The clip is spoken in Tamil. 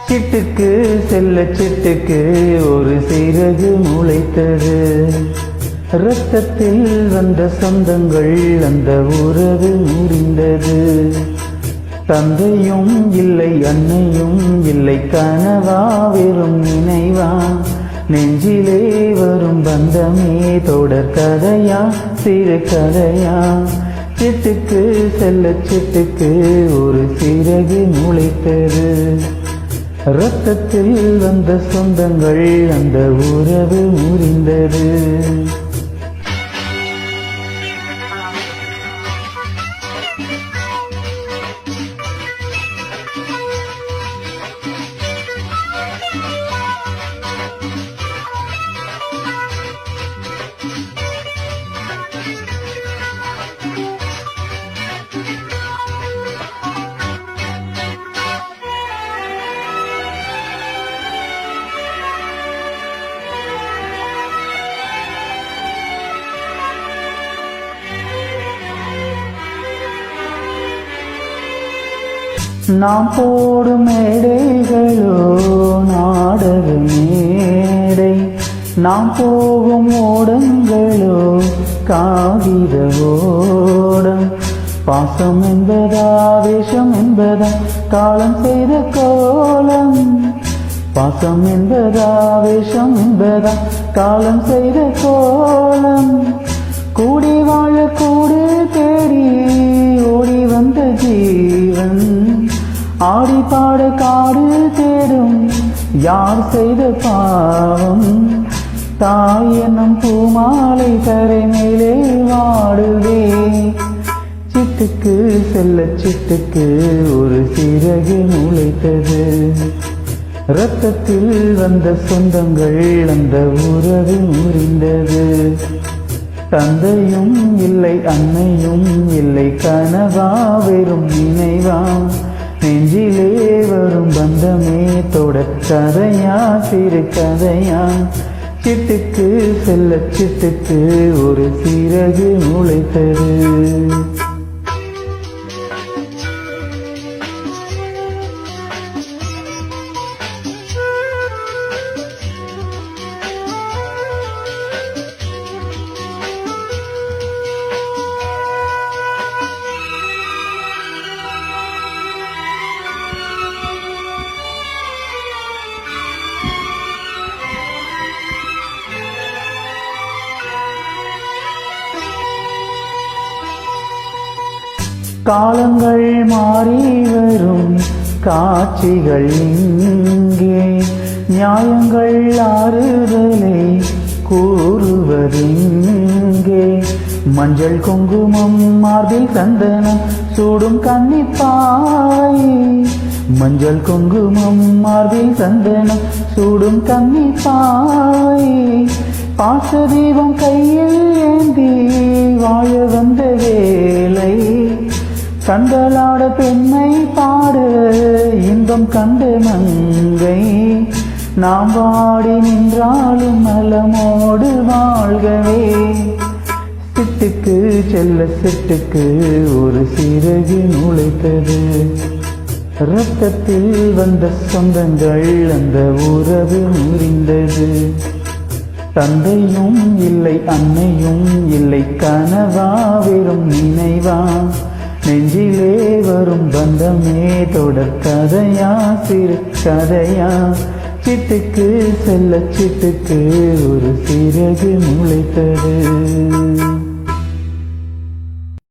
சிட்டுக்கு செல்ல சிட்டுக்கு ஒரு சிறகு முளைத்தது. இரத்தத்தில் வந்த சொந்தங்கள் அந்த உறவு முறிந்தது. தந்தையும் இல்லை அன்னையும் இல்லை, கனவா வெறும் நினைவா, நெஞ்சிலே வரும் பந்தமே தொடர் கதையா சிறு கதையா. சிட்டுக்கு செல்ல சிட்டுக்கு ஒரு சிறகு முளைத்தது. இரத்தத்தில் வந்த சொந்தங்கள் அந்த உறவு முறிந்தது. நாம் போடும் மேடைகளோ நாடக மேடை, நாம் போகும் ஓடங்களோ காகித ஓடம். பாசம் என்பதா வேஷம் என்பதா காலம் செய்த கோலம். பாசம் என்பதா வேஷம் என்பதா காலம் செய்த கோலம். கூடி வாழ கூடு தேடி ஓடி வந்த ஜீவன், ஆடி பாட காடு தேடும் யார் செய்த பாவம். தாய் என்னும் பூமாலை தரை மேலே வாடுவே. சிட்டுக்கு செல்ல சிட்டுக்கு ஒரு சிறகு முளைத்தது. இரத்தத்தில் வந்த சொந்தங்கள் அந்த உறவு முறிந்தது. தந்தையும் இல்லை அன்னையும் இல்லை, கனவா வெறும் நினைவா, நெஞ்சிலே வரும் பந்தமே தொடர் கதையா சிறு கதையா. சிட்டுக்கு செல்ல சிட்டுக்கு ஒரு சிறகு முளைத்தது. காலங்கள் மாறி வரும் காட்சிகள் இங்கே, நியாயங்கள் ஆறுதலை கூறுவதிங்கே. மஞ்சள் குங்குமம் மார்பில் சந்தனம் சூடும் கன்னிப்பாவை. மஞ்சள் குங்குமம் மார்பில் சந்தனம் சூடும் கன்னிப்பாவை. பாசதீபம் கையில் ஏந்தி வாழ வந்த வேலை, கண்களாட பெண்ணை பாடு இன்பம் கண்டு மங்கை. நாம் வாடி நின்றாலும் நலமோடு வாழ்கவே. சிட்டுக்கு செல்ல சிட்டுக்கு ஒரு சிறகு முளைத்தது. இரத்தத்தில் வந்த சொந்தங்கள் அந்த உறவு முறிந்தது. தந்தையும் இல்லை அன்னையும் இல்லை, கனவா வெறும் நினைவா, நெஞ்சிலே வரும் பந்தமே தொடர் கதையா சிறு கதையா. சிட்டுக்கு செல்ல சிட்டுக்கு ஒரு சிறகு முளைத்தது.